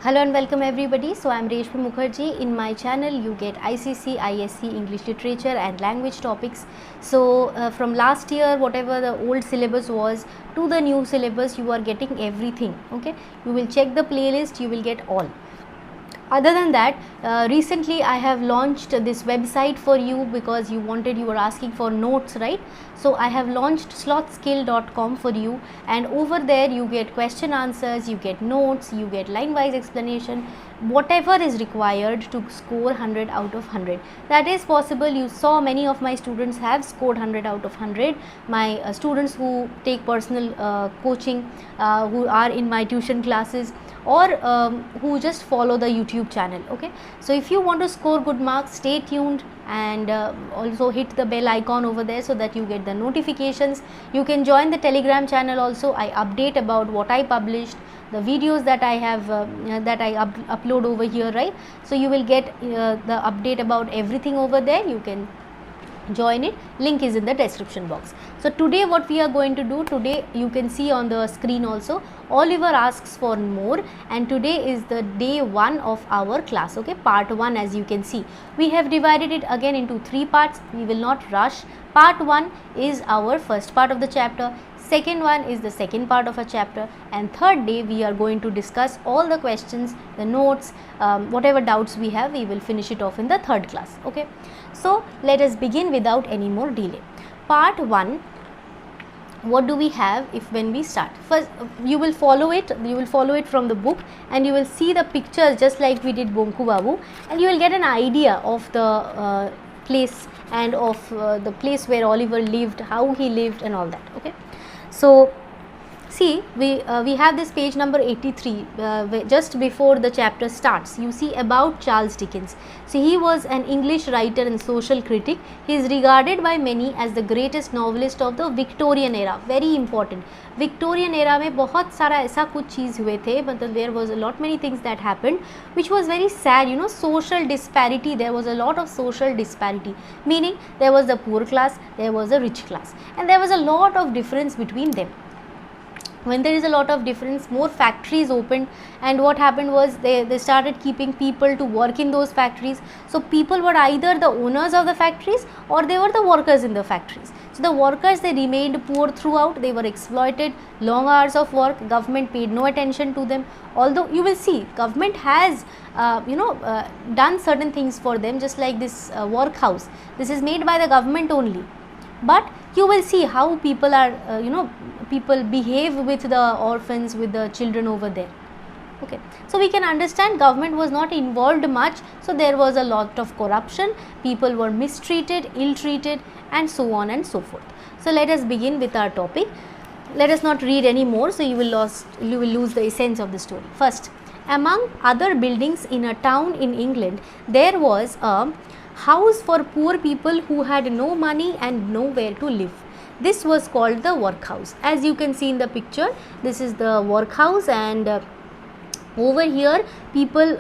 Hello and welcome everybody. So I am Reshmi Mukherjee. In my channel you get ICSE, ISC, English literature and language topics. So from last year, whatever the old syllabus was to the new syllabus, you are getting everything. Okay, you will check the playlist, you will get all. Other than that, recently I have launched this website for you because you were asking for notes, right? So I have launched slothskill.com for you, and over there you get question answers, you get notes, you get line wise explanation, whatever is required to score 100 out of 100. That is possible. You saw many of my students have scored 100 out of 100. My students who take personal coaching, who are in my tuition classes, or who just follow the YouTube channel. Okay, so if you want to score good marks, stay tuned and also hit the bell icon over there so that you get the notifications. You can join the Telegram channel also. I update about what I published, the videos that I have upload over here, right? So you will get the update about everything over there. You can join it, link is in the description box. So today what we are going to do, today you can see on the screen also, Oliver asks for more, and today is the day 1 of our class. Okay, part 1. As you can see, we have divided it again into 3 parts. We will not rush. Part 1 is our first part of the chapter, second one is the second part of a chapter, and third day we are going to discuss all the questions, the notes, whatever doubts we have, we will finish it off in the third class. Okay, so let us begin without any more delay. Part 1, what do we have if when we start? First you will follow it from the book, and you will see the pictures just like we did Bonku Babu, and you will get an idea of the place and of the place where Oliver lived, how he lived and all that. Okay, so see, we have this page number 83, just before the chapter starts. You see about Charles Dickens. See, he was an English writer and social critic. He is regarded by many as the greatest novelist of the Victorian era. Very important. Victorian era में बहुत सारा ऐसा कुछ चीज़ हुए थे, मतलब there was a lot many things that happened which was very sad, you know, social disparity. There was a lot of social disparity, meaning there was the poor class, there was a rich class, and there was a lot of difference between them. When there is a lot of difference, more factories opened, and what happened was they started keeping people to work in those factories. So people were either the owners of the factories or they were the workers in the factories. So the workers, they remained poor throughout, they were exploited, long hours of work, government paid no attention to them. Although you will see government has done certain things for them, just like this workhouse. This is made by the government only, but you will see how people are people behave with the orphans, with the children over there. Okay, so we can understand government was not involved much, so there was a lot of corruption, people were mistreated, ill-treated, and so on and so forth. So let us begin with our topic. Let us not read any more, so you will lose the essence of the story. First, among other buildings in a town in England, there was a house for poor people who had no money and nowhere to live. This was called the workhouse. As you can see in the picture, this is the workhouse, and over here people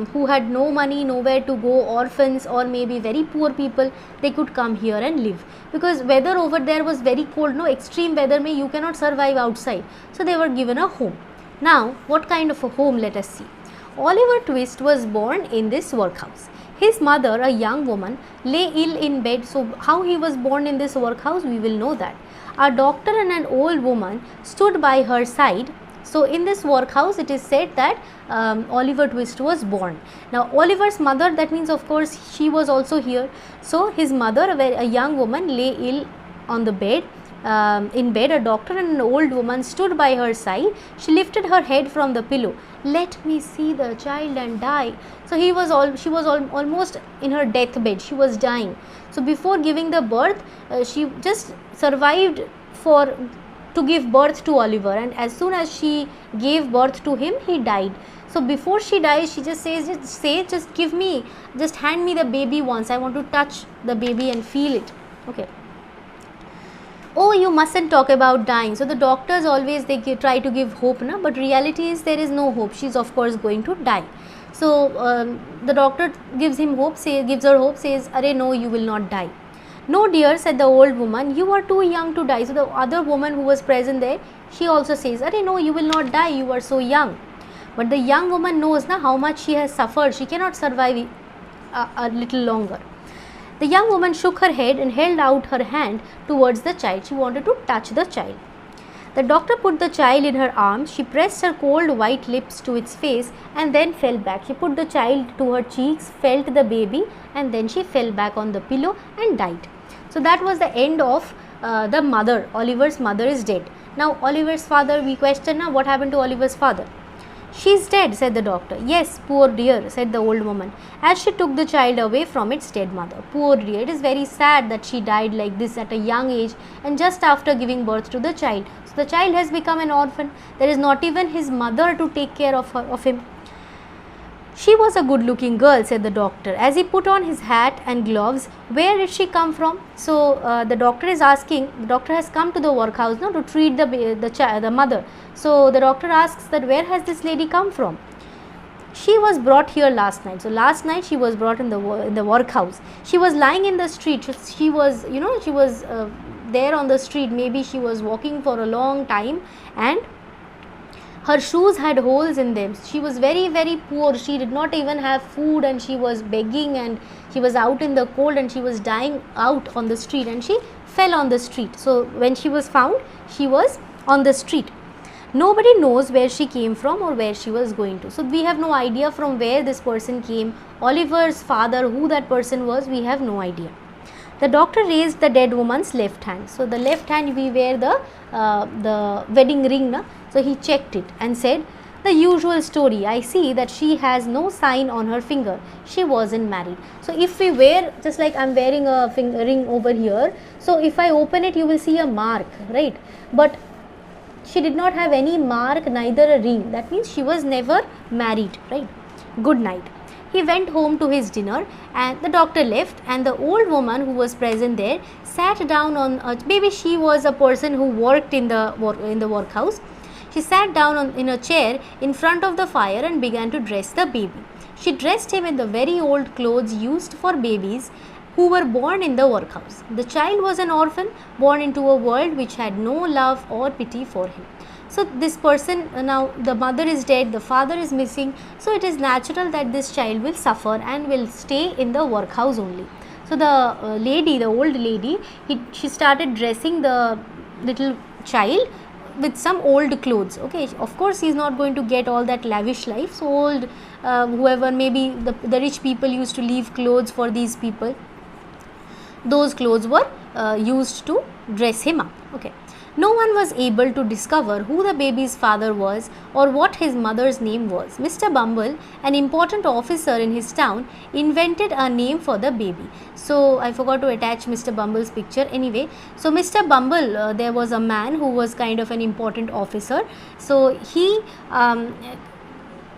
who had no money, nowhere to go, orphans or maybe very poor people, they could come here and live, because weather over there was very cold. No, extreme weather may you cannot survive outside, so they were given a home. Now what kind of a home? Let us see. Oliver Twist was born in this workhouse. His mother, a young woman, lay ill in bed. So how he was born in this workhouse, we will know that. A doctor and an old woman stood by her side. So in this workhouse it is said that Oliver Twist was born. Now Oliver's mother, that means of course she was also here. So his mother, a young woman, lay ill on the bed. In bed, a doctor and an old woman stood by her side. She lifted her head from the pillow. Let me see the child and die. So she was almost in her deathbed. She was dying. So before giving the birth, she just survived to give birth to Oliver, and as soon as she gave birth to him, he died. So before she dies, she just says, just hand me the baby once. I want to touch the baby and feel it. Okay. Oh, you mustn't talk about dying. So the doctors always try to give hope, na? But reality is there is no hope. She's of course going to die. So the doctor gives her hope, says, "Arey no, you will not die." "No dear," said the old woman, "you are too young to die." So the other woman who was present there, she also says, "Arey no, you will not die, you are so young." but the young woman knows now how much she has suffered. She cannot survive a little longer. The young woman shook her head and held out her hand towards the child. She wanted to touch the child. The doctor put the child in her arms. She pressed her cold white lips to its face and then fell back. She put the child to her cheeks, felt the baby, and then she fell back on the pillow and died. So that was the end of the mother. Oliver's mother is dead. Now Oliver's father, we question now what happened to Oliver's father. She is dead, said the doctor. Yes, poor dear, said the old woman, as she took the child away from its dead mother. Poor dear, it is very sad that she died like this at a young age and just after giving birth to the child. So the child has become an orphan. There is not even his mother to take care of him. She was a good looking girl, said the doctor, as he put on his hat and gloves. Where did she come from? So the doctor is asking, the doctor has come to the workhouse now to treat the mother. So the doctor asks that where has this lady come from? She was brought here last night. So last night she was brought in the workhouse. She was lying in the street. She was, there on the street. Maybe she was walking for a long time and her shoes had holes in them. She was very, very poor. She did not even have food and she was begging and she was out in the cold and she was dying out on the street and she fell on the street. So when she was found, she was on the street. Nobody knows where she came from or where she was going to. So we have no idea from where this person came. Oliver's father, who that person was, we have no idea. The doctor raised the dead woman's left hand. So the left hand we wear the wedding ring. Na? So he checked it and said, the usual story. I see that she has no sign on her finger. She wasn't married. So if we wear, just like I am wearing a finger ring over here. So if I open it, you will see a mark, right? But she did not have any mark, neither a ring. That means she was never married, right? Good night. He went home to his dinner and the doctor left, and the old woman who was present there sat down on maybe she was a person who worked in the workhouse. She sat down in a chair in front of the fire and began to dress the baby. She dressed him in the very old clothes used for babies who were born in the workhouse. The child was an orphan born into a world which had no love or pity for him. So this person, now the mother is dead, the father is missing, so it is natural that this child will suffer and will stay in the workhouse only. So the lady, the old lady, she started dressing the little child with some old clothes. Okay, of course he is not going to get all that lavish life. So old, whoever, maybe the rich people used to leave clothes for these people. Those clothes were used to dress him up. Okay. No one was able to discover who the baby's father was or what his mother's name was. Mr. Bumble, an important officer in his town, invented a name for the baby. So I forgot to attach Mr. Bumble's picture. Anyway, so Mr. Bumble, there was a man who was kind of an important officer. So he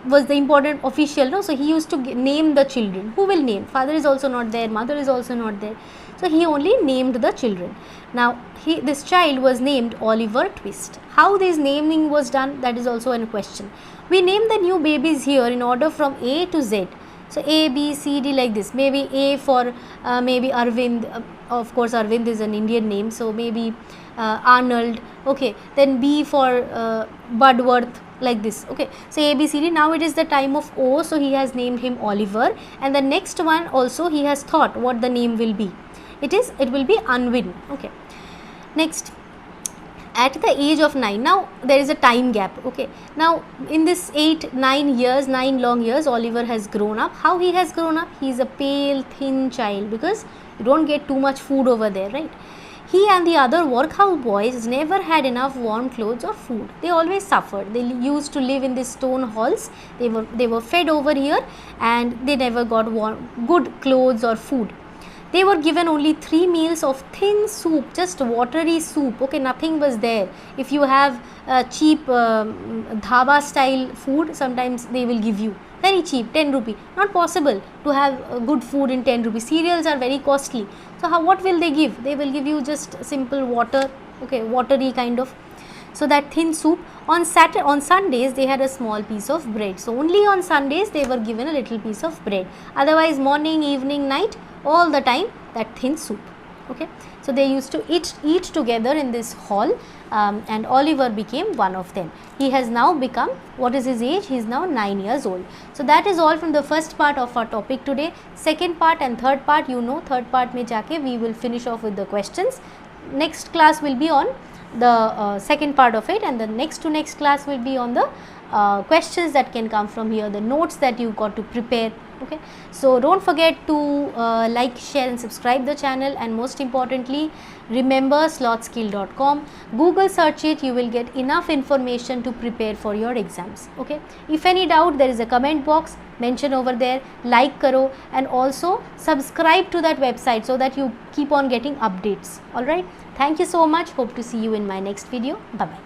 was the important official, no? So he used to name the children. Who will name? Father is also not there, mother is also not there. So he only named the children. Now this child was named Oliver Twist. How this naming was done, that is also a question. We name the new babies here in order from A to Z. So A, B, C, D like this. Maybe A for maybe Arvind. Of course Arvind is an Indian name. So maybe Arnold. Okay. Then B for Budworth, like this. Okay. So A, B, C, D. Now it is the time of O. So he has named him Oliver. And the next one also he has thought what the name will be. It will be Unwin. Okay. Next, at the age of 9, now there is a time gap. Okay. Now in this 9 long years, Oliver has grown up. How he has grown up? He is a pale, thin child because you don't get too much food over there, right? He and the other workhouse boys never had enough warm clothes or food. They always suffered. They used to live in these stone halls. They were fed over here and they never got good clothes or food. They were given only 3 meals of thin soup, just watery soup. Okay, nothing was there. If you have cheap dhaba style food, sometimes they will give you very cheap, 10 rupee. Not possible to have good food in 10 rupees. Cereals are very costly. So what will they give? They will give you just simple water, okay, watery kind of. So that thin soup. On Sundays they had a small piece of bread. So only on Sundays they were given a little piece of bread. Otherwise morning, evening, night, all the time that thin soup. Okay. So they used to eat together in this hall. and Oliver became one of them. He has now become, what is his age? He is now 9 years old. So that is all from the first part of our topic today. Second part and third part, you know, third part mein jaake we will finish off with the questions. Next class will be on the second part of it, and the next to next class will be on the questions that can come from here, the notes that you got to prepare. Okay, so don't forget to like, share and subscribe the channel, and most importantly remember slothskill.com. Google search it, you will get enough information to prepare for your exams. Okay, if any doubt, there is a comment box, mention over there, like karo, and also subscribe to that website so that you keep on getting updates. All right, thank you so much, hope to see you in my next video. Bye bye.